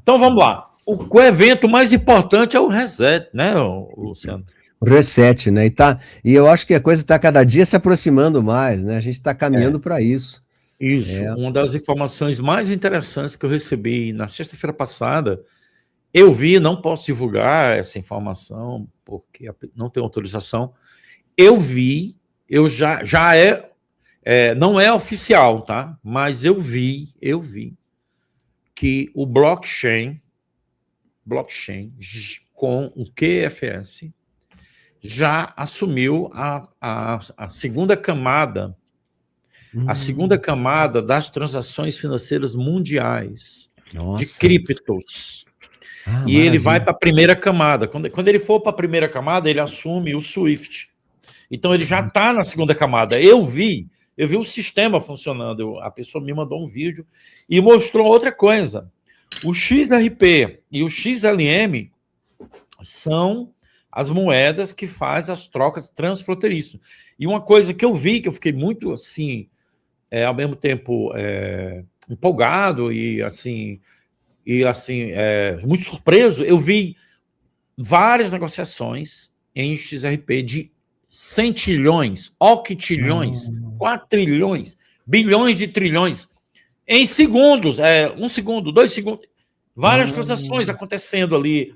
Então vamos lá. O evento mais importante é o reset, né, Luciano? O reset, né? E eu acho que a coisa está cada dia se aproximando mais, né? A gente está caminhando para isso. Isso. Uma das informações mais interessantes que eu recebi na sexta-feira passada, eu vi, não posso divulgar essa informação, porque não tenho autorização. Eu vi, não é oficial, tá? Mas eu vi que o blockchain com o QFS já assumiu a segunda camada, a segunda camada das transações financeiras mundiais. Nossa. De criptos. E maravilha. Ele vai para a primeira camada. Quando ele for para a primeira camada, ele assume o SWIFT. Então ele já está na segunda camada. Eu vi o sistema funcionando. A pessoa me mandou um vídeo e mostrou outra coisa. O XRP e o XLM são as moedas que fazem as trocas transfronteiriças. E uma coisa que eu vi, que eu fiquei muito assim, ao mesmo tempo empolgado e muito surpreso, eu vi várias negociações em XRP de 100 trilhões, octilhões, 4 trilhões, bilhões de trilhões, em segundos, 1 segundo, 2 segundos, várias transações acontecendo ali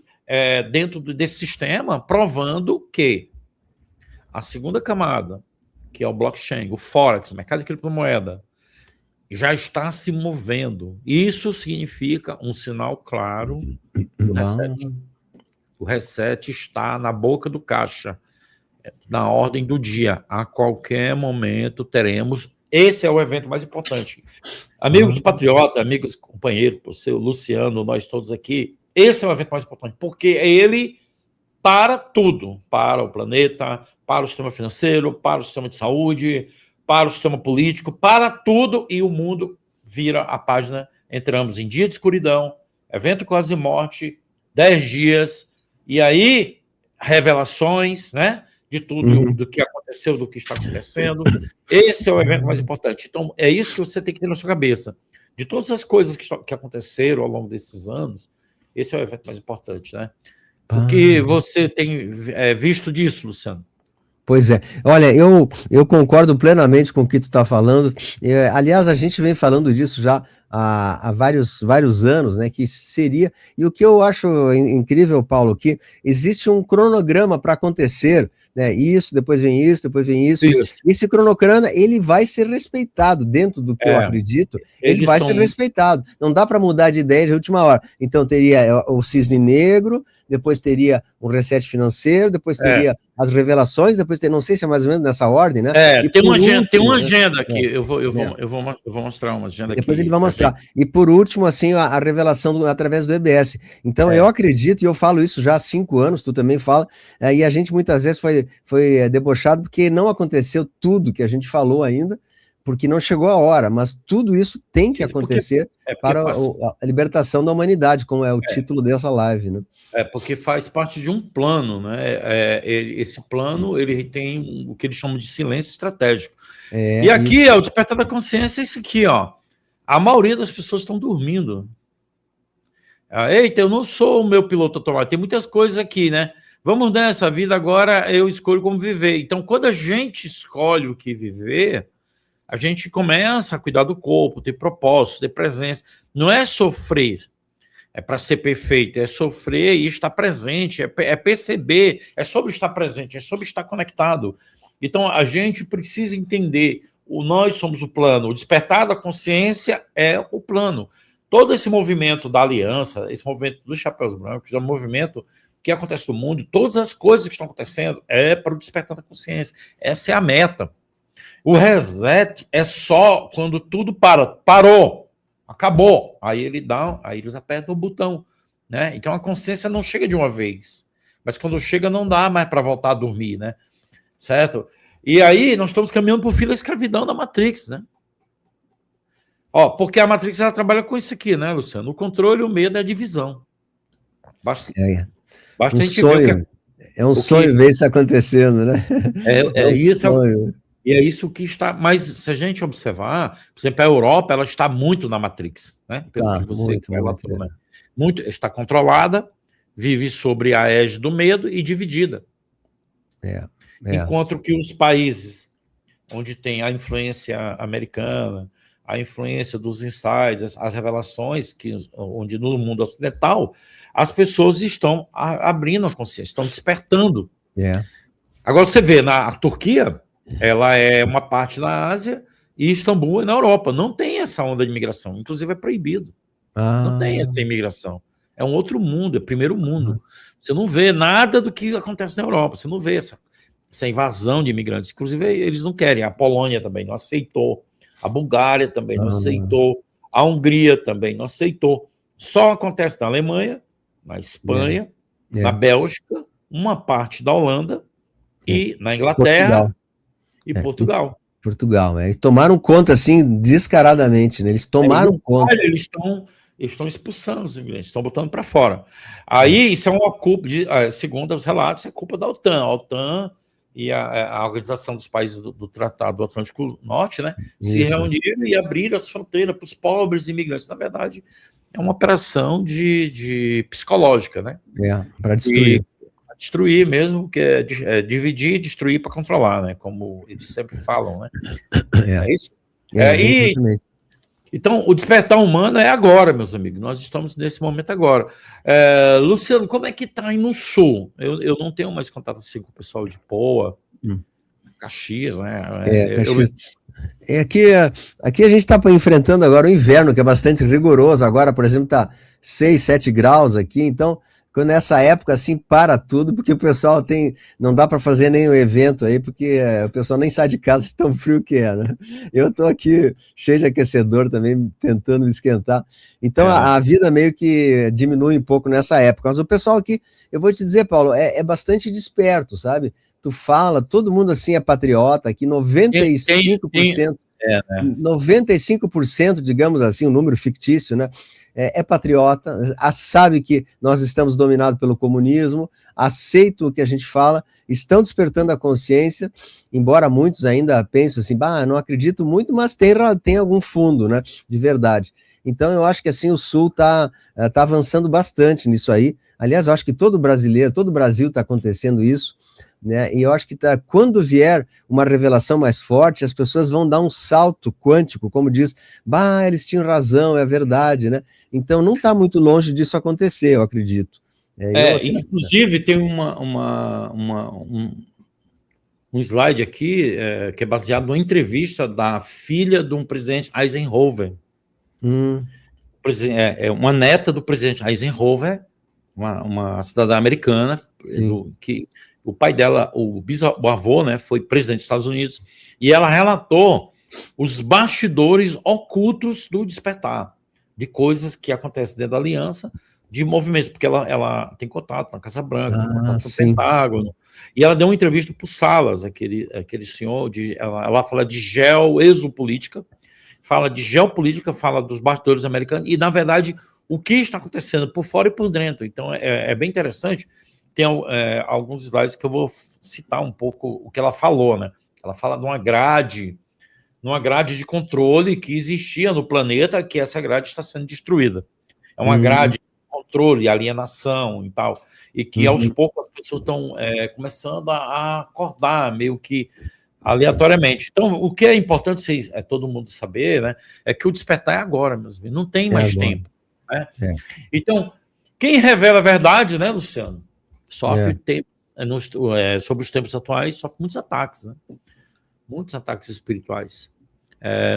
dentro desse sistema, provando que a segunda camada, que é o blockchain, o Forex, o mercado de criptomoeda, já está se movendo. Isso significa um sinal claro do reset. O reset está na boca do caixa, na ordem do dia. A qualquer momento teremos. Esse é o evento mais importante. Amigos patriotas, amigos companheiros, você, o Luciano, nós todos aqui, esse é o evento mais importante, porque é ele para tudo, para o planeta, para o sistema financeiro, para o sistema de saúde, para o sistema político, para tudo, e o mundo vira a página. Entramos em dia de escuridão, evento quase morte, 10 dias, e aí revelações, né, de tudo, do que aconteceu, do que está acontecendo. Esse é o evento mais importante. Então, é isso que você tem que ter na sua cabeça. De todas as coisas que aconteceram ao longo desses anos, esse é o evento mais importante, né? O que você tem visto disso, Luciano? Pois é. Olha, eu concordo plenamente com o que tu está falando. Aliás, a gente vem falando disso já há vários anos, né? Que seria... E o que eu acho incrível, Paulo, que existe um cronograma para acontecer, né? Isso, depois vem isso, depois vem isso. Esse cronograma, ele vai ser respeitado dentro do que eu acredito. Ele vai ser respeitado. Não dá para mudar de ideia de última hora. Então, teria o cisne negro, depois teria um reset financeiro, depois teria as revelações, depois teria, não sei se é mais ou menos nessa ordem, né? Tem uma agenda aqui. Eu vou mostrar uma agenda depois aqui. Ele vai mostrar. E por último, assim, a revelação através do EBS. Então, eu acredito, e eu falo isso já há 5 anos, tu também fala, e a gente muitas vezes foi debochado porque não aconteceu tudo que a gente falou ainda, porque não chegou a hora, mas tudo isso tem que acontecer para a libertação da humanidade, como é o título dessa live, né? Porque faz parte de um plano, né? Esse plano, ele tem o que eles chamam de silêncio estratégico. E aqui, o despertar da consciência é isso aqui, ó. A maioria das pessoas estão dormindo. Eita, eu não sou o meu piloto automático. Tem muitas coisas aqui, né? Vamos nessa vida, agora eu escolho como viver. Então, quando a gente escolhe o que viver, a gente começa a cuidar do corpo, ter propósito, ter presença. Não é sofrer, para ser perfeito, é sofrer e estar presente, é perceber, é sobre estar presente, é sobre estar conectado. Então, a gente precisa entender, nós somos o plano, o despertar da consciência é o plano. Todo esse movimento da aliança, esse movimento dos chapéus brancos, é um movimento que acontece no mundo, todas as coisas que estão acontecendo é para o despertar da consciência. Essa é a meta. O reset é só quando tudo parou, acabou. Aí eles apertam o botão, né? Então a consciência não chega de uma vez, mas quando chega não dá mais para voltar a dormir, né? Certo? E aí nós estamos caminhando para o fim da escravidão da Matrix, né? Porque a Matrix ela trabalha com isso aqui, né, Luciano? O controle, o medo é a divisão. Basta um sonho. É um sonho ver isso acontecendo, né? Isso. Sonho. E é isso que está... Mas se a gente observar, por exemplo, a Europa, ela está muito na Matrix, né? Pelo que você relatou, né? está controlada, vive sobre a égide do medo e dividida. Enquanto que os países onde tem a influência americana, a influência dos insiders, as revelações, onde no mundo ocidental, as pessoas estão abrindo a consciência, estão despertando. Agora você vê, a Turquia, ela é uma parte da Ásia e Istambul é na Europa. Não tem essa onda de imigração, inclusive é proibido. Não tem essa imigração. É um outro mundo, é primeiro mundo. Você não vê nada do que acontece na Europa, você não vê essa invasão de imigrantes. Inclusive, eles não querem. A Polônia também não aceitou, a Bulgária também não aceitou, a Hungria também não aceitou. Só acontece na Alemanha, na Espanha, na Bélgica, uma parte da Holanda e na Inglaterra e Portugal. E tomaram conta, assim, descaradamente, né? Eles tomaram conta. Eles estão expulsando os imigrantes, estão botando para fora. Aí, isso é uma culpa, segundo os relatos, é culpa da OTAN. A OTAN e a Organização dos Países do Tratado do Atlântico Norte, né, se reuniram e abriram as fronteiras para os pobres imigrantes. Na verdade, é uma operação de psicológica, né? Para destruir. Para destruir mesmo, que é dividir e destruir para controlar, né? Como eles sempre falam, né? É isso? Então, o despertar humano é agora, meus amigos. Nós estamos nesse momento agora. Luciano, como é que está aí no Sul? Eu não tenho mais contato assim com o pessoal de Poa, Caxias, né? Caxias. Aqui a gente está enfrentando agora o inverno, que é bastante rigoroso. Agora, por exemplo, está 6, 7 graus aqui, então... Quando nessa época, assim, para tudo, porque o pessoal não dá para fazer nenhum evento aí, porque o pessoal nem sai de casa de tão frio que é, né? Eu estou aqui cheio de aquecedor também, tentando me esquentar. Então, a vida meio que diminui um pouco nessa época. Mas o pessoal aqui, eu vou te dizer, Paulo, é bastante desperto, sabe? Tu fala, todo mundo assim é patriota, aqui 95%, 95%, digamos assim, um número fictício, né? É patriota, sabe que nós estamos dominados pelo comunismo, aceitam o que a gente fala, estão despertando a consciência, embora muitos ainda pensem assim, não acredito muito, mas tem algum fundo, né, de verdade. Então eu acho que assim o Sul tá avançando bastante nisso aí. Aliás, eu acho que todo o Brasil está acontecendo isso, né? E eu acho que quando vier uma revelação mais forte, as pessoas vão dar um salto quântico, como diz, eles tinham razão, é verdade, né? Então não está muito longe disso acontecer, eu acredito. Inclusive tem um slide aqui que é baseado numa entrevista da filha de um presidente Eisenhower. Uma neta do presidente Eisenhower, uma cidadã americana, que o pai dela, o avô, né, foi presidente dos Estados Unidos, e ela relatou os bastidores ocultos do despertar, de coisas que acontecem dentro da aliança, de movimentos, porque ela tem contato na Casa Branca, tem contato no Pentágono, e ela deu uma entrevista para o Salas, aquele senhor, ela fala de exopolítica, fala de geopolítica, fala dos bastidores americanos, e, na verdade, o que está acontecendo por fora e por dentro. Então, é bem interessante. Tem alguns slides que eu vou citar um pouco o que ela falou, né? Ela fala de uma grade de controle que existia no planeta, que essa grade está sendo destruída. É uma grade de controle, alienação e tal, e que aos poucos as pessoas estão começando a acordar, meio que aleatoriamente. Então, o que é importante todo mundo saber, né, é que o despertar é agora, meus amigos, não tem mais tempo. Né? Então, quem revela a verdade, né, Luciano? Sofre sobre os tempos atuais, sofre muitos ataques, né? Muitos ataques espirituais.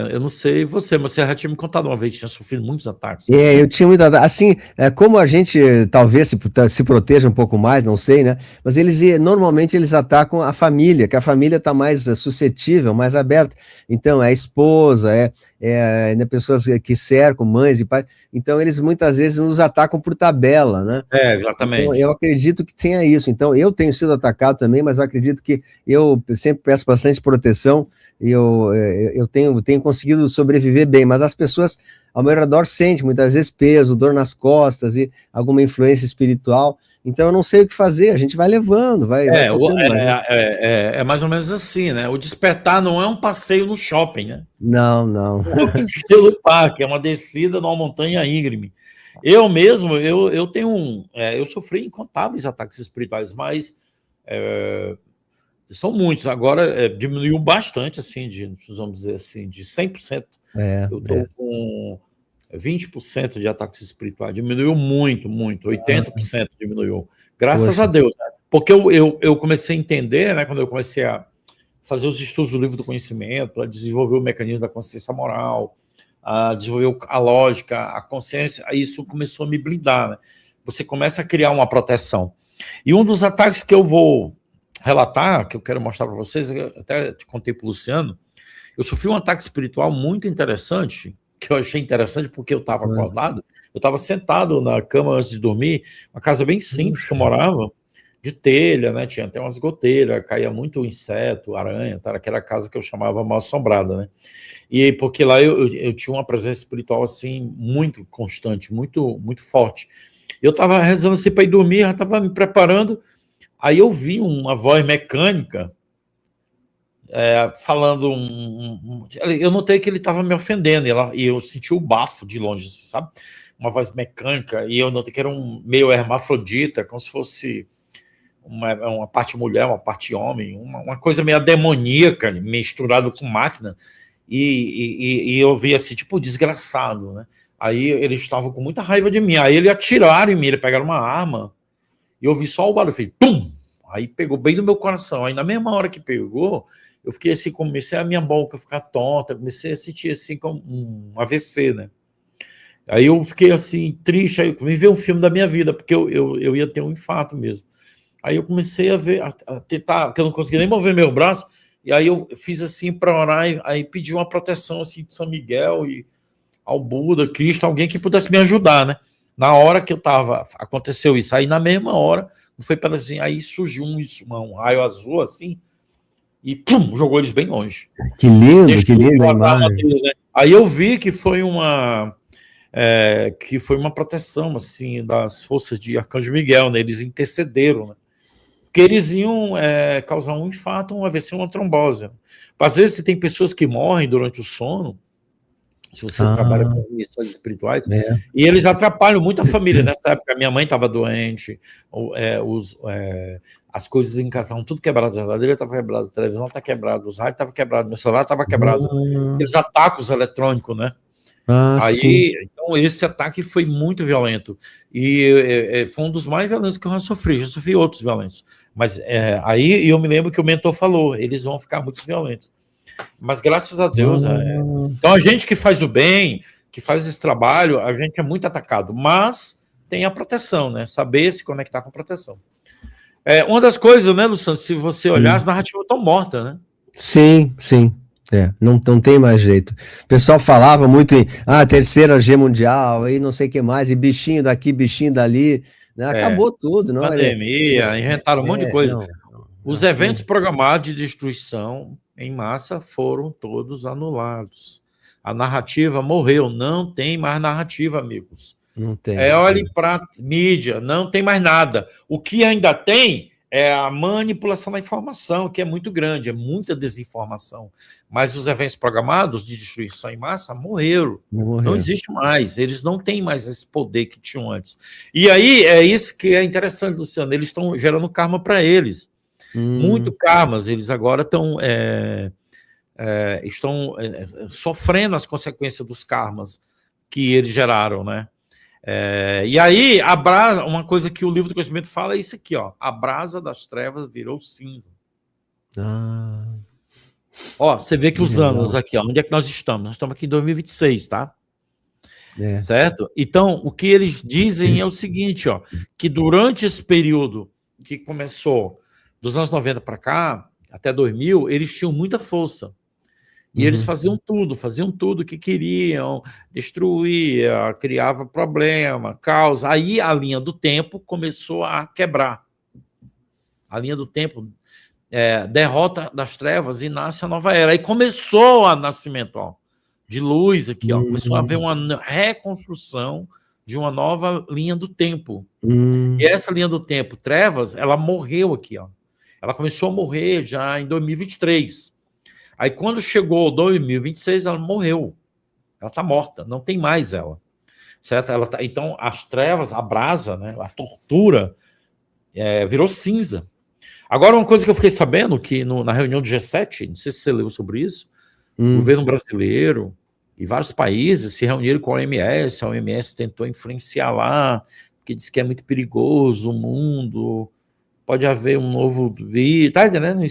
Eu não sei você, mas você já tinha me contado uma vez que tinha sofrido muitos ataques. Eu tinha muito ataque. Assim, como a gente talvez se proteja um pouco mais, não sei, né? Mas normalmente eles atacam a família, que a família está mais suscetível, mais aberta. Então, é a esposa, pessoas que cercam, mães e pais. Então, eles muitas vezes nos atacam por tabela, né? Exatamente. Então, eu acredito que tenha isso. Então, eu tenho sido atacado também, mas eu acredito que eu sempre peço bastante proteção e eu tenho conseguido sobreviver bem, mas as pessoas ao meu redor sentem muitas vezes peso, dor nas costas e alguma influência espiritual. Então eu não sei o que fazer, a gente vai levando, vai mais ou menos assim, né? O despertar não é um passeio no shopping, né? Não. É um passeio no parque, é uma descida numa montanha íngreme. Eu mesmo, eu tenho eu sofri incontáveis ataques espirituais, mas são muitos. Agora diminuiu bastante, assim, vamos dizer assim, de 100%. Eu estou com 20% de ataques espirituais. Diminuiu muito, muito. 80% diminuiu. Graças a Deus. Né? Porque eu comecei a entender, né, quando eu comecei a fazer os estudos do livro do conhecimento, a desenvolver o mecanismo da consciência moral, a desenvolver a lógica, a consciência, aí isso começou a me blindar. Né? Você começa a criar uma proteção. E um dos ataques que eu vou relatar, que eu quero mostrar para vocês, eu até te contei para o Luciano, eu sofri um ataque espiritual muito interessante, que eu achei interessante porque eu estava acordado, eu estava sentado na cama antes de dormir, uma casa bem simples que eu morava, de telha, né? Tinha até umas goteiras, caía muito inseto, aranha, tá? Aquela casa que eu chamava mal assombrada, né? E porque lá eu tinha uma presença espiritual assim muito constante, muito muito forte. Eu estava rezando assim para ir dormir, já estava me preparando, aí eu vi uma voz mecânica falando eu notei que ele estava me ofendendo e eu senti o bafo de longe, assim, sabe? Uma voz mecânica, e eu notei que era meio hermafrodita, como se fosse uma parte mulher, uma parte homem, uma coisa meio demoníaca, misturado com máquina, e eu vi assim, tipo, desgraçado, né? Aí eles estavam com muita raiva de mim, aí eles atiraram em mim, eles pegaram uma arma, e eu vi só o barulho, fez pum! Aí pegou bem no meu coração, aí na mesma hora que pegou, eu fiquei assim, comecei a minha boca ficar tonta, comecei a sentir assim como um AVC, né? Aí eu fiquei assim, triste, aí me veio um filme da minha vida, porque eu ia ter um infarto mesmo. Aí eu comecei a ver, a tentar, porque eu não conseguia nem mover meu braço, e aí eu fiz assim para orar, e aí pedi uma proteção assim de São Miguel e ao Buda, Cristo, alguém que pudesse me ajudar, né? Na hora que eu tava, aconteceu isso, aí na mesma hora, foi para assim, aí surgiu um raio azul assim, e pum, jogou eles bem longe. Que lindo, que linda a imagem. Deles, né? Aí eu vi que foi uma proteção assim das forças de Arcanjo Miguel, né? Eles intercederam, né? Porque eles iam causar um infarto, um AVC, uma trombose. Às vezes tem pessoas que morrem durante o sono, se você trabalha com missões espirituais, e eles atrapalham muito a família. Nessa época, minha mãe estava doente, as coisas em casa estavam tudo quebradas, a geladeira estava quebrada, a televisão está quebrada, os rádios estavam quebrados, meu celular estava quebrado. Eles atacam os eletrônicos, né? Aí, então, esse ataque foi muito violento. E foi um dos mais violentos que eu já sofri outros violentos. Mas aí eu me lembro que o mentor falou, eles vão ficar muito violentos. Mas graças a Deus, então a gente que faz o bem, que faz esse trabalho, a gente é muito atacado, mas tem a proteção, né? Saber se conectar com a proteção. Uma das coisas, né, Luciano, se você olhar, as narrativas estão mortas, né? Sim, sim. Não tem mais jeito. O pessoal falava muito em terceira G mundial, aí não sei o que mais, e bichinho daqui, bichinho dali, né? Acabou tudo, não? Pandemia, inventaram um monte de coisa. Os eventos programados de destruição em massa foram todos anulados. A narrativa morreu, não tem mais narrativa, amigos. Não tem. Olhe para mídia, não tem mais nada. O que ainda tem é a manipulação da informação, que é muito grande, é muita desinformação. Mas os eventos programados de destruição em massa morreram. Não existe mais. Eles não têm mais esse poder que tinham antes. E aí, é isso que é interessante, Luciano. Eles estão gerando karma para eles. Muito karmas. Eles agora estão sofrendo as consequências dos karmas que eles geraram, né? E aí, uma coisa que o livro do conhecimento fala é isso aqui, ó. A brasa das trevas virou cinza. Ó, você vê que os anos aqui, ó, onde é que nós estamos? Nós estamos aqui em 2026, tá? Certo? Então, o que eles dizem é o seguinte, ó, que durante esse período que começou dos anos 90 para cá, até 2000, eles tinham muita força. E eles faziam tudo que queriam, destruía, criava problema, causa. Aí a linha do tempo começou a quebrar. A linha do tempo derrota das trevas e nasce a nova era. Aí começou o nascimento de luz aqui, ó. Começou a haver uma reconstrução de uma nova linha do tempo. E essa linha do tempo, trevas, ela morreu aqui, ó. Ela começou a morrer já em 2023. Aí, quando chegou 2026, ela morreu. Ela está morta, não tem mais ela. certo? Então, as trevas, a brasa, né, a tortura, virou cinza. Agora, uma coisa que eu fiquei sabendo, que na reunião do G7, não sei se você leu sobre isso, o governo brasileiro e vários países se reuniram com a OMS tentou influenciar lá, porque diz que é muito perigoso o mundo, pode haver um novo vírus, tá entendendo?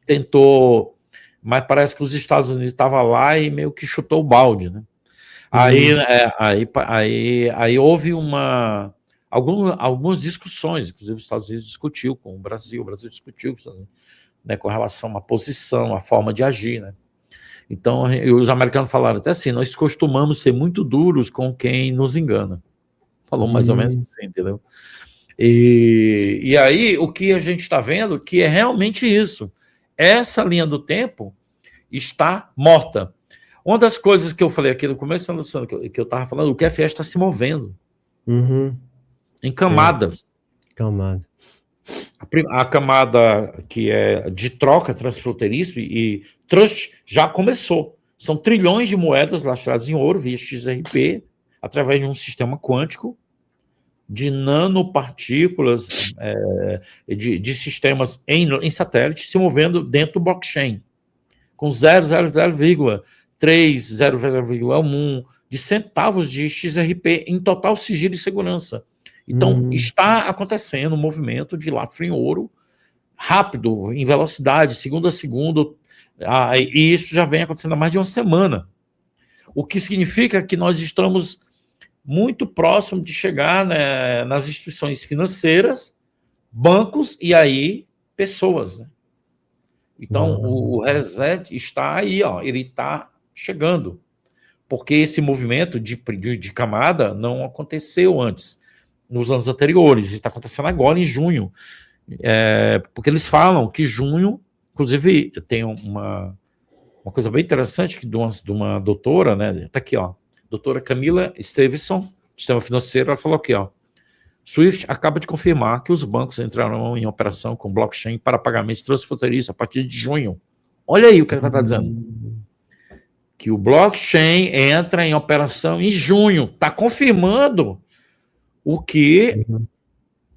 Tentou, mas parece que os Estados Unidos estavam lá e meio que chutou o balde, né? Aí houve algumas discussões, inclusive os Estados Unidos discutiu com o Brasil discutiu com os Estados Unidos, né, com relação à posição, à forma de agir, né? Então, os americanos falaram até assim, nós costumamos ser muito duros com quem nos engana. Falou mais ou menos assim, entendeu? E aí, o que a gente está vendo, que é realmente isso. Essa linha do tempo está morta. Uma das coisas que eu falei aqui no começo, Luciano, que eu estava falando, o QFS está se movendo. Em camadas. A camada que é de troca transfronteiriça e trust já começou. São trilhões de moedas lastreadas em ouro via XRP, através de um sistema quântico de nanopartículas, de sistemas em satélite se movendo dentro do blockchain, com 0,0,3, 0,1 de centavos de XRP em total sigilo e segurança. Então, está acontecendo um movimento de lastro em ouro rápido, em velocidade, segundo a segundo, e isso já vem acontecendo há mais de uma semana. O que significa que nós estamos muito próximo de chegar, né, nas instituições financeiras, bancos e aí pessoas, né? Então, o reset está aí, ó, ele está chegando, porque esse movimento de camada não aconteceu antes, nos anos anteriores, está acontecendo agora em junho, porque eles falam que junho, inclusive tem uma coisa bem interessante que de uma doutora, né, está aqui, ó, doutora Camila Stevenson, sistema financeiro, ela falou aqui, ó, SWIFT acaba de confirmar que os bancos entrarão em operação com blockchain para pagamento transfronteiriço a partir de junho. Olha aí o que ela está dizendo. Que o blockchain entra em operação em junho. Está confirmando o que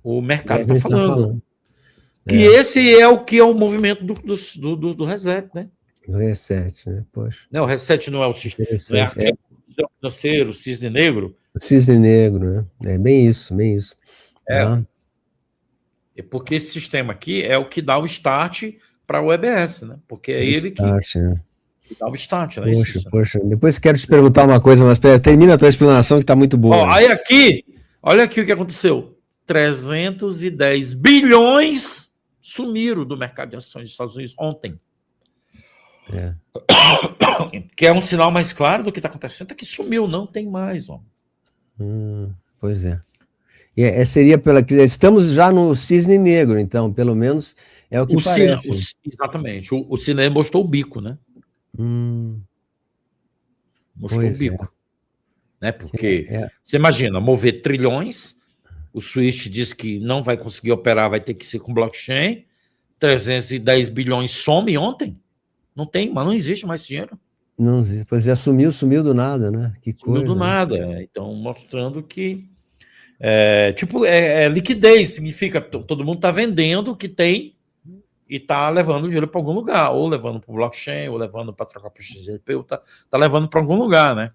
o mercado está falando. Que esse é o que é o movimento do reset, né? O reset, né? Poxa. Não, o reset não é o sistema financeiro, o cisne negro. O cisne negro, né? É bem isso, bem isso. É porque esse sistema aqui é o que dá o start para o EBS, né? Porque é ele que dá o start. Né? Poxa. Depois quero te perguntar uma coisa, mas termina a tua explanação que está muito boa. Ó, aí aqui, olha aqui o que aconteceu. 310 bilhões sumiram do mercado de ações dos Estados Unidos ontem. Que é um sinal mais claro do que está acontecendo, é que sumiu, não tem mais. Ó. Pois é. Seria pela que estamos já no cisne negro, então, pelo menos é o que parece. Exatamente. O cisne mostrou o bico, né? Mostrou o bico. Né? Porque você imagina, mover trilhões, o SWIFT diz que não vai conseguir operar, vai ter que ser com blockchain, 310 bilhões some ontem. Não tem, mas não existe mais dinheiro. Não existe, pois sumiu do nada, né? Que coisa. Sumiu do nada. Então, mostrando que liquidez, significa todo mundo está vendendo o que tem e está levando o dinheiro para algum lugar, ou levando para o blockchain, ou levando para trocar para o XRP, ou tá levando para algum lugar, né?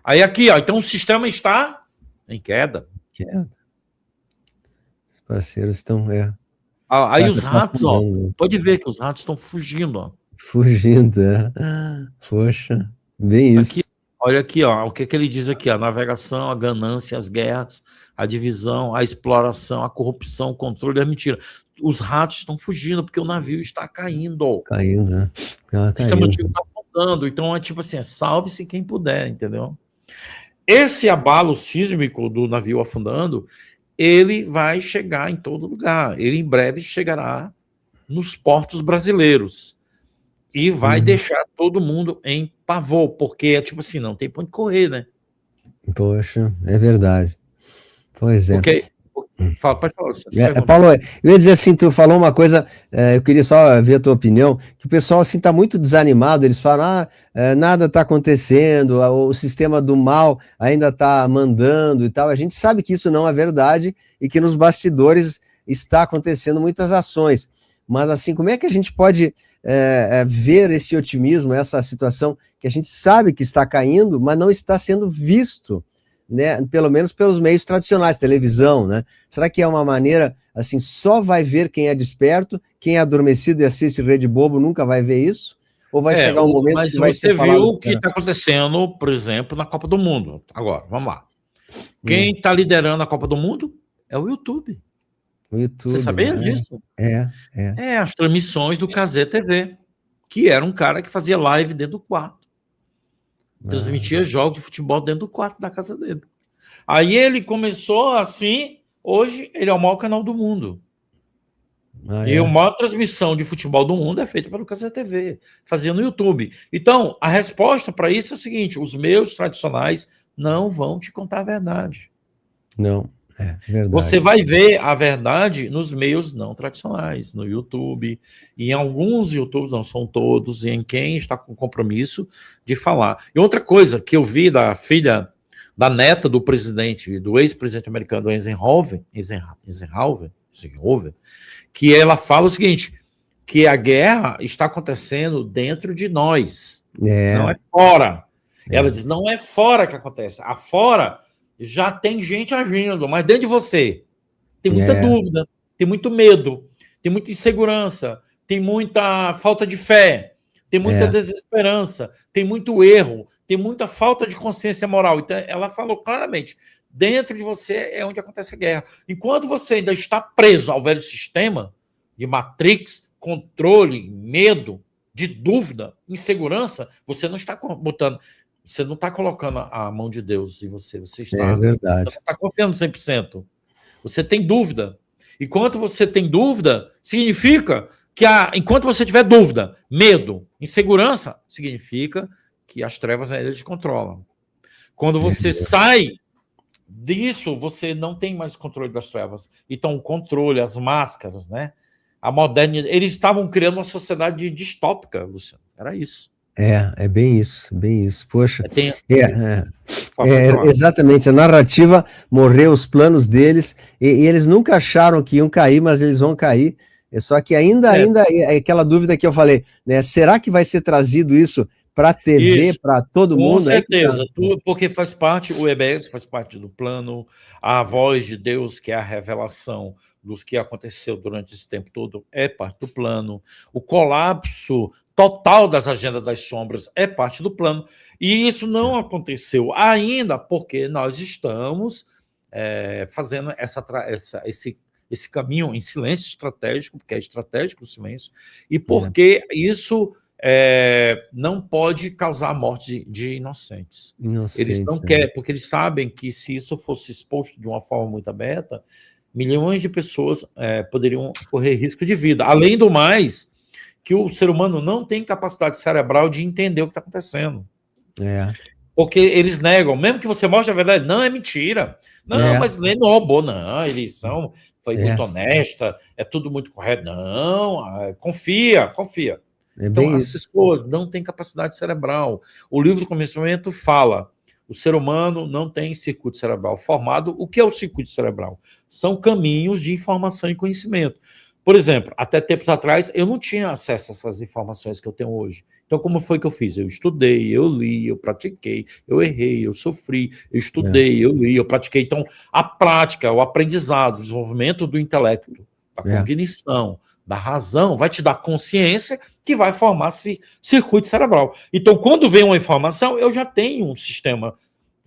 Aí aqui, ó, então o sistema está em queda. Os parceiros estão, aí os ratos, ó, pode ver que os ratos estão fugindo, ó. Fugindo, Poxa, bem isso. Aqui, olha aqui, ó, o que ele diz aqui, a navegação, a ganância, as guerras, a divisão, a exploração, a corrupção, o controle da mentira. Os ratos estão fugindo porque o navio está caindo. Caindo, né? O sistema antigo está afundando. Então é tipo assim, salve-se quem puder, entendeu? Esse abalo sísmico do navio afundando, ele vai chegar em todo lugar. Ele em breve chegará nos portos brasileiros. E vai deixar todo mundo em pavor, porque é tipo assim, não tem pra onde correr, né? Poxa, é verdade. Pois é. Fala, pode falar. Paulo, eu ia dizer assim, tu falou uma coisa, eu queria só ver a tua opinião, que o pessoal assim está muito desanimado, eles falam, nada está acontecendo, o sistema do mal ainda está mandando e tal. A gente sabe que isso não é verdade e que nos bastidores está acontecendo muitas ações. Mas assim, como é que a gente pode ver esse otimismo, essa situação que a gente sabe que está caindo, mas não está sendo visto, né, pelo menos pelos meios tradicionais, televisão, né? Será que é uma maneira, assim, só vai ver quem é desperto, quem é adormecido e assiste Rede Bobo nunca vai ver isso? Ou vai chegar um momento mas que vai ser você viu falado... o que está acontecendo, por exemplo, na Copa do Mundo. Agora, vamos lá. Quem está liderando a Copa do Mundo é o YouTube. O YouTube, você sabia disso? As transmissões do Cazé TV, que era um cara que fazia live dentro do quarto. Transmitia jogos de futebol dentro do quarto da casa dele. Aí ele começou assim, hoje ele é o maior canal do mundo. E a maior transmissão de futebol do mundo é feita pelo Cazé TV, fazia no YouTube. Então, a resposta para isso é o seguinte: os meios tradicionais não vão te contar a verdade. Não, verdade. Você vai ver a verdade nos meios não tradicionais, no YouTube, e em alguns YouTubes, não são todos, e em quem está com compromisso de falar. E outra coisa que eu vi da filha, da neta do presidente, do ex-presidente americano, Eisenhower, que ela fala o seguinte, que a guerra está acontecendo dentro de nós, não é fora. Ela diz, não é fora que acontece, afora já tem gente agindo, mas dentro de você tem muita dúvida, tem muito medo, tem muita insegurança, tem muita falta de fé, tem muita desesperança, tem muito erro, tem muita falta de consciência moral. Então, ela falou claramente, dentro de você é onde acontece a guerra. Enquanto você ainda está preso ao velho sistema de Matrix, controle, medo, de dúvida, insegurança, você não está botando... Você não está colocando a mão de Deus em você. Você está, verdade. Você está confiando 100%. Você tem dúvida. Enquanto você tem dúvida, significa que enquanto você tiver dúvida, medo, insegurança, significa que as trevas ainda te controlam. Quando você sai disso, você não tem mais controle das trevas. Então, o controle, as máscaras, né? A modernidade. Eles estavam criando uma sociedade distópica, Luciano. Era isso. É bem isso, bem isso. Poxa, Falar. Exatamente, a narrativa morreu, os planos deles, e eles nunca acharam que iam cair, mas eles vão cair. Só que ainda é aquela dúvida que eu falei, né? Será que vai ser trazido isso para a TV, para todo mundo? Com certeza, porque faz parte, o EBS faz parte do plano, a voz de Deus, que é a revelação dos que aconteceu durante esse tempo todo, é parte do plano. O colapso total das agendas das sombras é parte do plano. E isso não aconteceu ainda porque nós estamos fazendo esse caminho em silêncio estratégico, porque é estratégico o silêncio, e porque isso não pode causar a morte de inocentes. Eles não querem, porque eles sabem que se isso fosse exposto de uma forma muito aberta, milhões de pessoas poderiam correr risco de vida. Além do mais, que o ser humano não tem capacidade cerebral de entender o que está acontecendo. Porque eles negam, mesmo que você mostre a verdade, não, é mentira. Não, mas ele não roubou, não, a eleição foi muito honesta, é tudo muito correto. Não, confia. Então, as pessoas não têm capacidade cerebral. O livro do Conhecimento fala, o ser humano não tem circuito cerebral formado. O que é o circuito cerebral? São caminhos de informação e conhecimento. Por exemplo, até tempos atrás, eu não tinha acesso a essas informações que eu tenho hoje. Então, como foi que eu fiz? Eu estudei, eu li, eu pratiquei, eu errei, eu sofri, eu estudei, eu li, eu pratiquei. Então, a prática, o aprendizado, o desenvolvimento do intelecto, da cognição, da razão, vai te dar consciência que vai formar circuito cerebral. Então, quando vem uma informação, eu já tenho um sistema,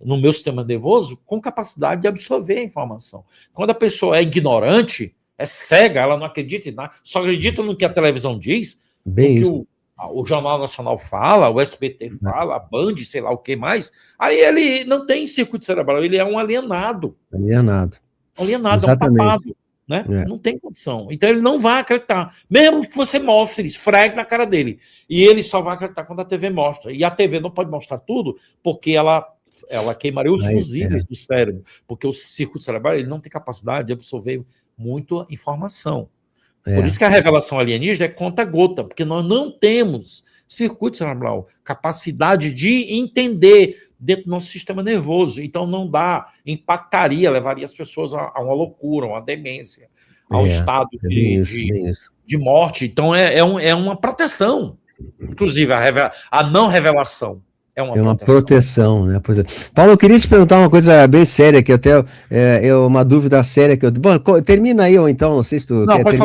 no meu sistema nervoso, com capacidade de absorver a informação. Quando a pessoa é ignorante, é cega, ela não acredita em nada, só acredita no que a televisão diz, no que o Jornal Nacional fala, o SBT fala, a Band, sei lá o que mais, aí ele não tem circuito cerebral, ele é um alienado. Alienado, exatamente. É um tapado, né? Não tem condição. Então ele não vai acreditar, mesmo que você mostre, esfregue na cara dele, e ele só vai acreditar quando a TV mostra, e a TV não pode mostrar tudo, porque ela ela queimaria os fusíveis do cérebro, porque o circuito cerebral ele não tem capacidade de absorver muita informação. Por isso que a revelação alienígena é conta-gota, porque nós não temos circuito cerebral, capacidade de entender dentro do nosso sistema nervoso. Então não dá, impactaria, levaria as pessoas a uma loucura, a uma demência, ao estado de morte. Então é uma proteção. Inclusive, a não revelação é uma proteção, né? Paulo, eu queria te perguntar uma coisa bem séria, que até uma dúvida séria que eu... Bom, termina aí, ou então, não sei se tu não, quer... Pode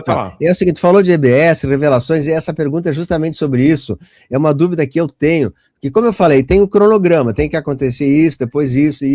falar. É o seguinte, tu falou de EBS, revelações, e essa pergunta é justamente sobre isso. É uma dúvida que eu tenho, que como eu falei, tem o cronograma, tem que acontecer isso, depois isso,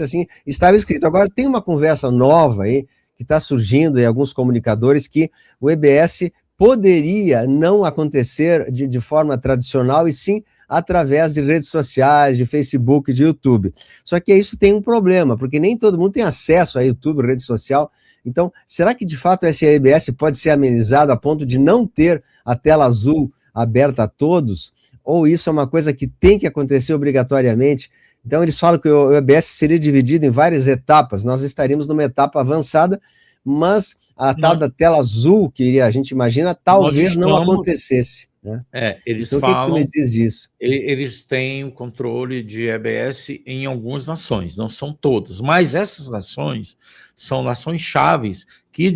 assim, estava escrito. Agora, tem uma conversa nova aí, que está surgindo em alguns comunicadores, que o EBS poderia não acontecer de forma tradicional, e sim através de redes sociais, de Facebook, de YouTube. Só que isso tem um problema, porque nem todo mundo tem acesso a YouTube, rede social. Então, será que de fato esse EBS pode ser amenizado a ponto de não ter a tela azul aberta a todos? Ou isso é uma coisa que tem que acontecer obrigatoriamente? Então, eles falam que o EBS seria dividido em várias etapas. Nós estaríamos numa etapa avançada, mas a tal da tela azul, que a gente imagina, talvez não acontecesse. Né? Eles então, falam... O que tu me diz disso? Eles têm o controle de EBS em algumas nações, não são todas, mas essas nações são nações chaves que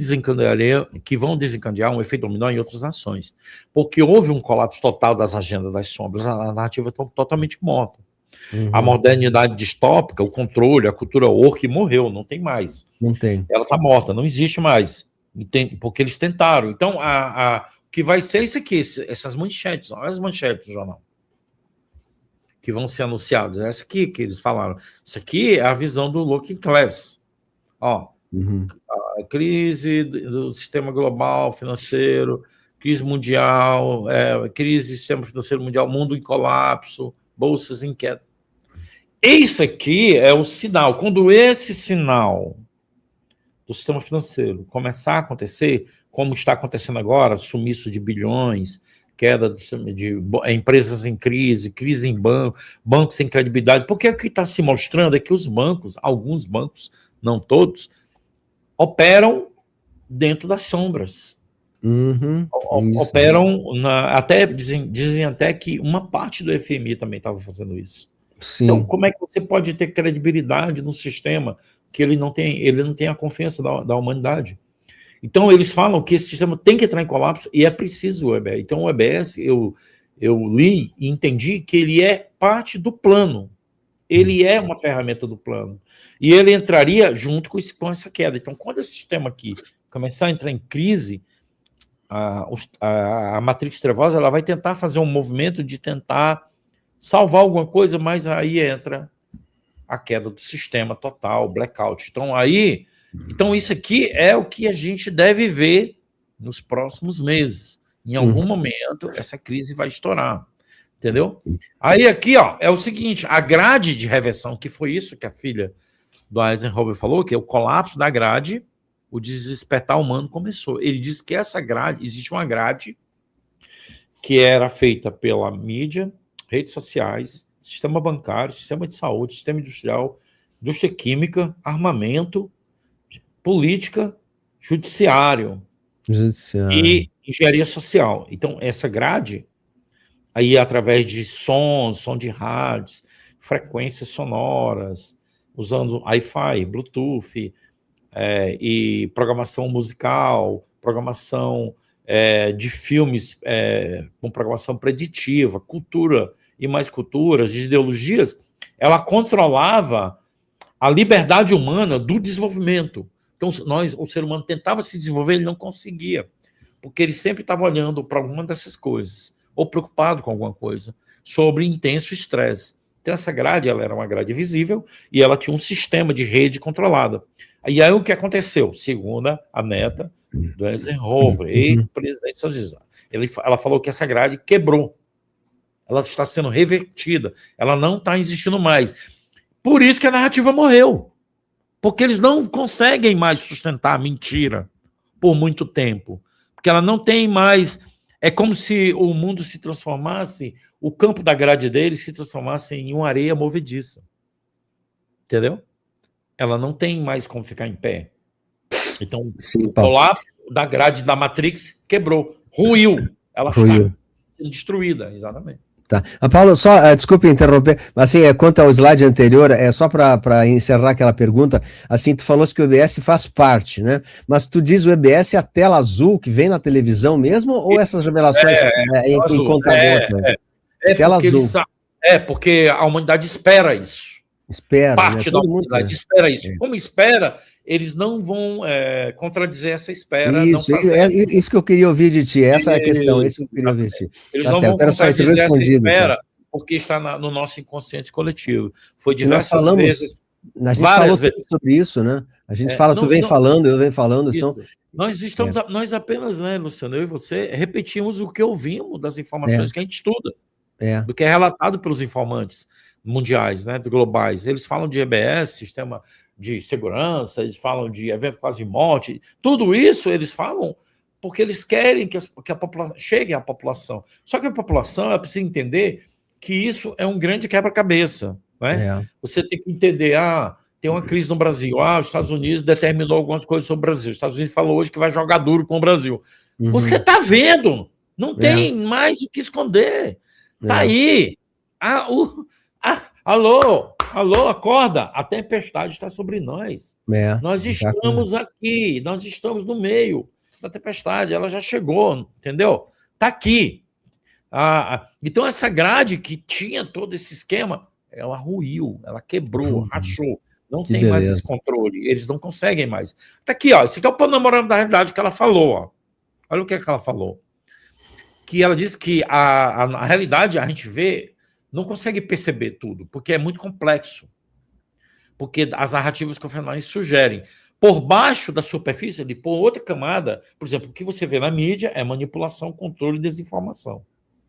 vão desencadear um efeito dominó em outras nações, porque houve um colapso total das agendas das sombras, a narrativa está totalmente morta. A modernidade distópica, o controle, a cultura woke morreu, não tem mais. Não tem. Ela está morta, não existe mais, porque eles tentaram. Então, o que vai ser isso aqui, essas manchetes, olha as manchetes do jornal, que vão ser anunciadas. Essa aqui que eles falaram. Isso aqui é a visão do Looking Glass. A crise do sistema global financeiro, crise mundial, crise do sistema financeiro mundial, mundo em colapso, bolsas em queda. Isso aqui é o sinal. Quando esse sinal do sistema financeiro começar a acontecer, como está acontecendo agora, sumiço de bilhões, queda de empresas em crise em bancos sem credibilidade, porque o que está se mostrando é que os bancos, alguns bancos, não todos, operam dentro das sombras. Operam, dizem até que uma parte do FMI também estava fazendo isso. Sim. Então, como é que você pode ter credibilidade no sistema que ele não tem a confiança da humanidade? Então, eles falam que esse sistema tem que entrar em colapso e é preciso o EBS. Então, o EBS, eu li e entendi que ele é parte do plano. Ele é uma ferramenta do plano. E ele entraria junto com essa queda. Então, quando esse sistema aqui começar a entrar em crise, a Matrix Trevosa ela vai tentar fazer um movimento de tentar salvar alguma coisa, mas aí entra a queda do sistema total, blackout. Então, isso aqui é o que a gente deve ver nos próximos meses. Em algum momento, essa crise vai estourar. Entendeu? Aí aqui, é o seguinte, a grade de reversão, que foi isso que a filha do Eisenhower falou, que é o colapso da grade, o despertar humano começou. Ele disse que essa grade, existe uma grade que era feita pela mídia, redes sociais, sistema bancário, sistema de saúde, sistema industrial, indústria química, armamento, política, judiciário e engenharia social. Então, essa grade, aí através de som de rádios, frequências sonoras, usando Wi-Fi, Bluetooth, e programação musical, programação de filmes com programação preditiva, cultura e mais culturas, ideologias, ela controlava a liberdade humana do desenvolvimento. Então, o ser humano tentava se desenvolver, ele não conseguia, porque ele sempre estava olhando para alguma dessas coisas, ou preocupado com alguma coisa, sobre intenso estresse. Então, essa grade ela era uma grade visível e ela tinha um sistema de rede controlada. E aí, o que aconteceu? Segundo a neta do Eisenhower, ex-presidente dos Estados Unidos, ela falou que essa grade quebrou. Ela está sendo revertida. Ela não está existindo mais. Por isso que a narrativa morreu. Porque eles não conseguem mais sustentar a mentira por muito tempo. Porque ela não tem mais... É como se o mundo se transformasse o campo da grade deles se transformasse em uma areia movediça. Entendeu? Ela não tem mais como ficar em pé. Então, Sim, o colapso da grade da Matrix quebrou, ruiu. Ela está destruída, exatamente. Tá. Paulo, só, desculpe interromper, mas assim, quanto ao slide anterior, só para encerrar aquela pergunta, assim, tu falou que o EBS faz parte, né? Mas tu diz o EBS é a tela azul que vem na televisão mesmo, ou essas revelações em conta-gota? Tela azul. Porque a humanidade espera isso. Espera, parte né? da humanidade espera isso. Como espera, eles não vão contradizer essa espera. Isso que eu queria ouvir de ti, essa é a questão, isso que eu queria ouvir de ti. Eles não vão contradizer essa espera, porque está no nosso inconsciente coletivo. Foi diversas vezes. A gente falou sobre isso, né? A gente fala, tu vem falando, eu venho falando. Nós apenas, né, Luciano, eu e você, repetimos o que ouvimos das informações que a gente estuda, do que é relatado pelos informantes mundiais, né, globais. Eles falam de EBS, sistema de segurança, eles falam de evento quase morte, tudo isso eles falam porque eles querem que a população chegue à população. Só que a população precisa entender que isso é um grande quebra-cabeça, né? Você tem que entender, tem uma crise no Brasil, os Estados Unidos determinou algumas coisas sobre o Brasil, os Estados Unidos falou hoje que vai jogar duro com o Brasil. Você está vendo, não tem mais o que esconder, está aí. Alô, acorda, a tempestade está sobre nós. Nós estamos aqui, nós estamos no meio da tempestade, ela já chegou, entendeu? Está aqui. Então, essa grade que tinha todo esse esquema, ela ruiu, ela quebrou, rachou. Não tem mais esse controle, eles não conseguem mais. Está aqui, esse aqui é o panorama da realidade que ela falou. Olha o que ela falou. Que ela disse que a realidade, a gente vê, não consegue perceber tudo, porque é muito complexo. Porque as narrativas convencionais sugerem. Por baixo da superfície, ele põe outra camada. Por exemplo, o que você vê na mídia é manipulação, controle e desinformação.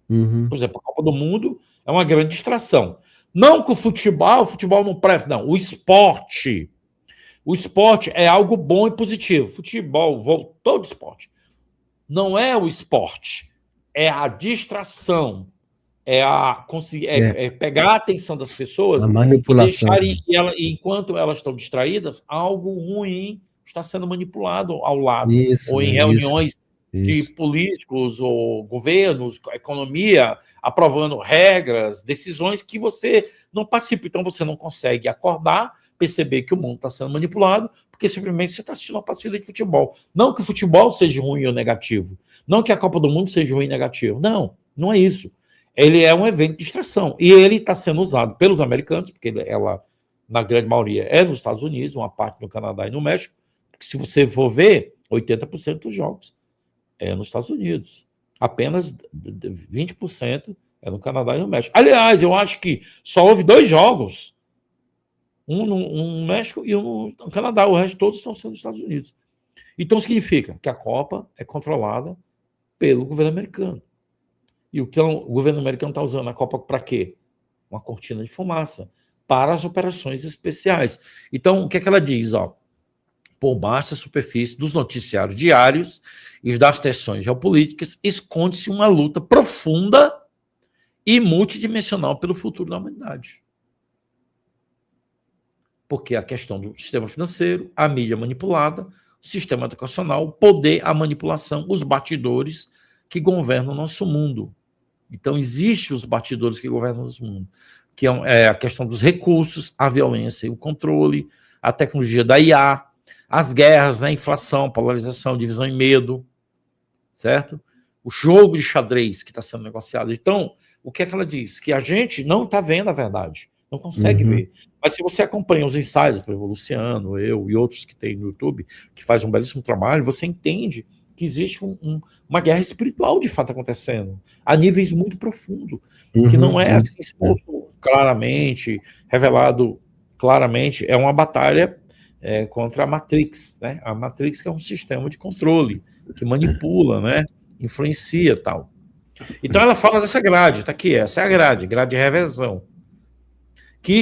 Por exemplo, a Copa do Mundo é uma grande distração. Não que o futebol não presta, não. O esporte é algo bom e positivo. Futebol, todo esporte. Não é o esporte, é a distração. Pegar a atenção das pessoas, a manipulação. E enquanto elas estão distraídas, algo ruim está sendo manipulado ao lado, ou em reuniões de políticos ou governos, economia, aprovando regras, decisões que você não participa. Então você não consegue acordar, perceber que o mundo está sendo manipulado, porque simplesmente você está assistindo uma partida de futebol. Não que o futebol seja ruim ou negativo, não que a Copa do Mundo seja ruim ou negativo. Não é isso. Ele é um evento de distração. E ele está sendo usado pelos americanos, porque ela, na grande maioria, é nos Estados Unidos, uma parte no Canadá e no México. Porque se você for ver, 80% dos jogos é nos Estados Unidos. Apenas 20% é no Canadá e no México. Aliás, eu acho que só houve 2 jogos. Um no México e um no Canadá. O resto todos estão sendo nos Estados Unidos. Então significa que a Copa é controlada pelo governo americano. E o governo americano está usando a Copa para quê? Uma cortina de fumaça para as operações especiais. Então, o que é que ela diz? Por baixo da superfície dos noticiários diários e das tensões geopolíticas, esconde-se uma luta profunda e multidimensional pelo futuro da humanidade. Porque a questão do sistema financeiro, a mídia manipulada, o sistema educacional, o poder, a manipulação, os bastidores que governam o nosso mundo. Então, existem os bastidores que governam o nosso mundo, que é a questão dos recursos, a violência e o controle, a tecnologia da IA, as guerras, a inflação, polarização, divisão e medo, certo? O jogo de xadrez que está sendo negociado. Então, o que é que ela diz? Que a gente não está vendo a verdade, não consegue ver. Mas se você acompanha os ensaios, por exemplo, o Luciano, eu e outros que tem no YouTube, que faz um belíssimo trabalho, você entende que existe uma guerra espiritual de fato acontecendo, a níveis muito profundos, que não é assim exposto claramente, revelado claramente, é uma batalha contra a Matrix, né? A Matrix que é um sistema de controle, que manipula, né? Influencia e tal. Então ela fala dessa grade, está aqui, essa é a grade de reversão, que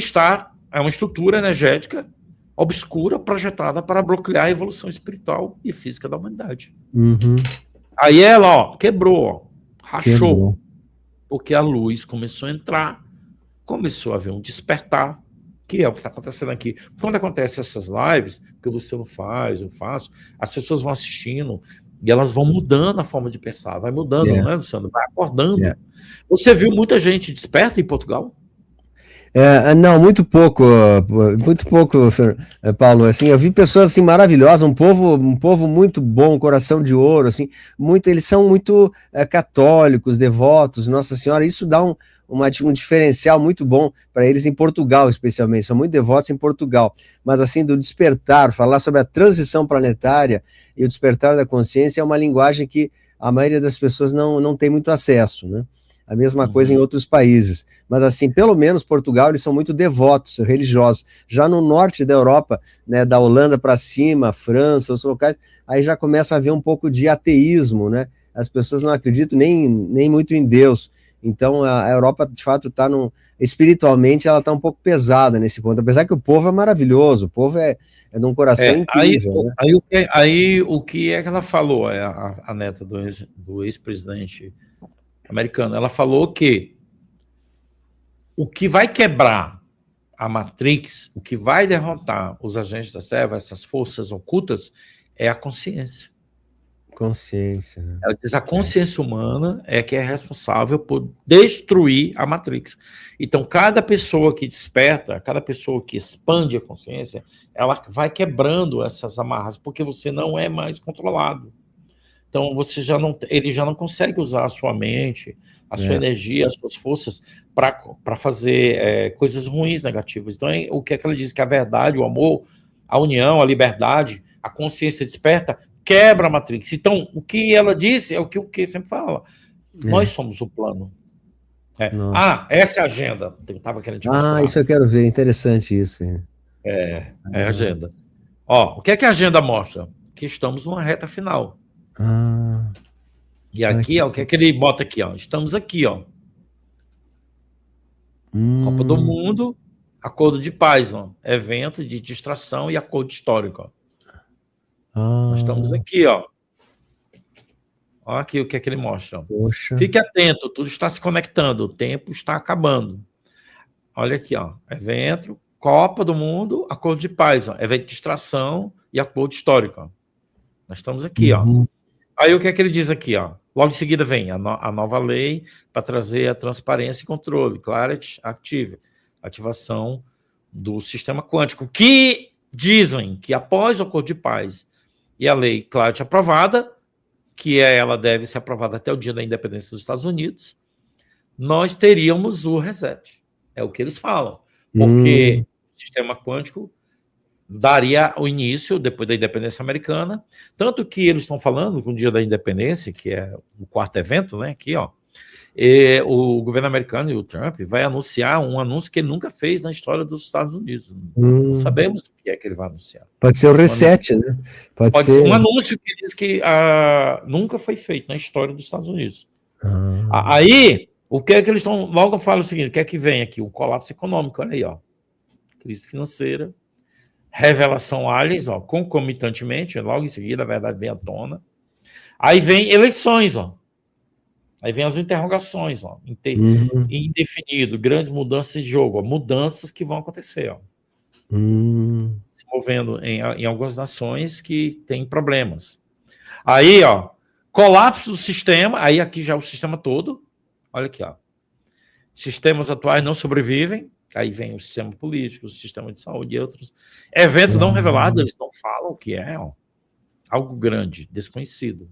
é uma estrutura energética obscura, projetada para bloquear a evolução espiritual e física da humanidade. Aí ela, quebrou, rachou. porque a luz começou a entrar, começou a haver um despertar, que é o que está acontecendo aqui. Quando acontecem essas lives, que o Luciano faz, eu faço, as pessoas vão assistindo e elas vão mudando a forma de pensar, vai mudando, não é, Luciano? Vai acordando. Você viu muita gente desperta em Portugal? Não, muito pouco, Paulo. Assim, eu vi pessoas assim maravilhosas, um povo muito bom, coração de ouro, assim, eles são muito católicos, devotos, Nossa Senhora. Isso dá um diferencial muito bom para eles em Portugal, especialmente. São muito devotos em Portugal. Mas assim, do despertar, falar sobre a transição planetária e o despertar da consciência é uma linguagem que a maioria das pessoas não tem muito acesso, né? A mesma coisa em outros países. Mas, assim, pelo menos Portugal, eles são muito devotos, religiosos. Já no norte da Europa, né, da Holanda para cima, França, os locais, aí já começa a haver um pouco de ateísmo, né? As pessoas não acreditam nem muito em Deus. Então, a Europa, de fato, está espiritualmente, ela está um pouco pesada nesse ponto. Apesar que o povo é maravilhoso, o povo é de um coração incrível. Né? Aí o que é que ela falou, a neta do ex-presidente americano? Ela falou que o que vai quebrar a Matrix, o que vai derrotar os agentes das trevas, essas forças ocultas, é a consciência. Consciência. Né? Ela diz que a consciência humana é que é responsável por destruir a Matrix. Então, cada pessoa que desperta, cada pessoa que expande a consciência, ela vai quebrando essas amarras, porque você não é mais controlado. Então, ele já não consegue usar a sua mente, a sua energia, as suas forças para fazer coisas ruins, negativas. Então, o que é que ela diz? Que a verdade, o amor, a união, a liberdade, a consciência desperta, quebra a Matrix. Então, o que ela disse é o que sempre fala. Nós somos o plano. Essa é a agenda. Eu estava querendo te mostrar. Isso eu quero ver. Interessante isso. É a agenda. Ó, o que é que a agenda mostra? Que estamos numa reta final. E aqui, ó, o que é que ele bota aqui? Ó? Estamos aqui, ó. Copa do Mundo, acordo de paz, ó. Evento de distração e acordo histórico. Ó. Nós estamos aqui, ó. Olha aqui o que é que ele mostra. Poxa. Fique atento, tudo está se conectando, o tempo está acabando. Olha aqui, ó. Evento, Copa do Mundo, acordo de paz, ó. Evento de distração e acordo histórico. Ó. Nós estamos aqui, ó. Aí o que é que ele diz aqui, ó? Logo em seguida vem a nova lei para trazer a transparência e controle, Clarity Active, ativação do sistema quântico, que dizem que após o acordo de paz e a lei Clarity aprovada, que ela deve ser aprovada até o dia da independência dos Estados Unidos, nós teríamos o reset. É o que eles falam. Porque o sistema quântico daria o início, depois da independência americana, tanto que eles estão falando com o dia da independência, que é o quarto evento, né, aqui, ó, o governo americano e o Trump vai anunciar um anúncio que ele nunca fez na história dos Estados Unidos. Não sabemos o que é que ele vai anunciar. Pode ser o reset, né? Pode ser um anúncio que diz que nunca foi feito na história dos Estados Unidos. Aí, o que é que eles estão... Logo falam o seguinte, o que é que vem aqui? O colapso econômico, olha aí, ó. Crise financeira, revelação aliens, ó, concomitantemente, logo em seguida a verdade vem à tona. Aí vem eleições, ó. Aí vem as interrogações, ó. Indefinido, grandes mudanças de jogo, ó, mudanças que vão acontecer, ó. Se movendo em algumas nações que têm problemas. Aí, ó, colapso do sistema, aí aqui já o sistema todo, olha aqui, ó. Sistemas atuais não sobrevivem, aí vem o sistema político, o sistema de saúde e outros. Eventos não revelados, eles não falam o que é, ó. Algo grande, desconhecido.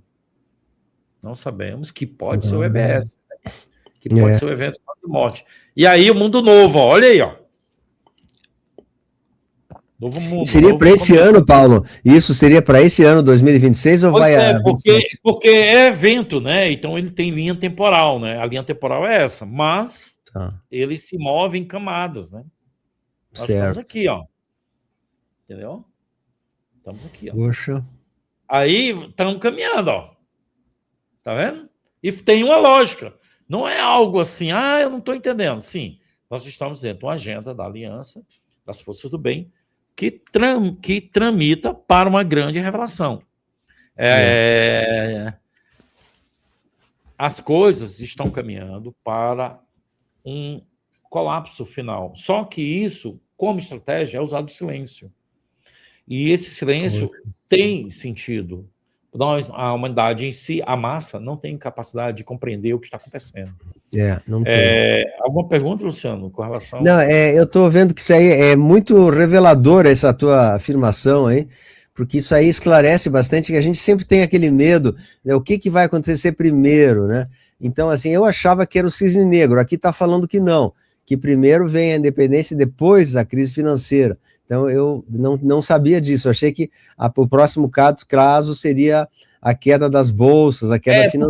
Não sabemos, que pode ser o EBS, né? Que pode ser o evento de morte. E aí o mundo novo, ó, olha aí, ó. Novo mundo. Seria para esse ano, Paulo? Isso seria para esse ano, 2026, ou vai a 27? Porque é evento, né? Então ele tem linha temporal, né? A linha temporal é essa, mas ele se move em camadas, né? Nós estamos aqui, ó. Entendeu? Estamos aqui, ó. Poxa. Aí estamos caminhando, ó. Tá vendo? E tem uma lógica. Não é algo assim, eu não estou entendendo. Sim, nós estamos dentro de uma agenda da aliança, das forças do bem, que tramita para uma grande revelação. as coisas estão caminhando para um colapso final. Só que isso, como estratégia, é usado o silêncio. E esse silêncio tem sentido. Nós, a humanidade em si, a massa, não tem capacidade de compreender o que está acontecendo. Não tem. Alguma pergunta, Luciano, com relação... Não, eu estou vendo que isso aí é muito revelador, essa tua afirmação aí, porque isso aí esclarece bastante que a gente sempre tem aquele medo, né, o que vai acontecer primeiro, né? Então, assim, eu achava que era o cisne negro, aqui está falando que não, que primeiro vem a independência e depois a crise financeira. Então, eu não sabia disso, eu achei que o próximo caso seria a queda das bolsas, a queda financeira.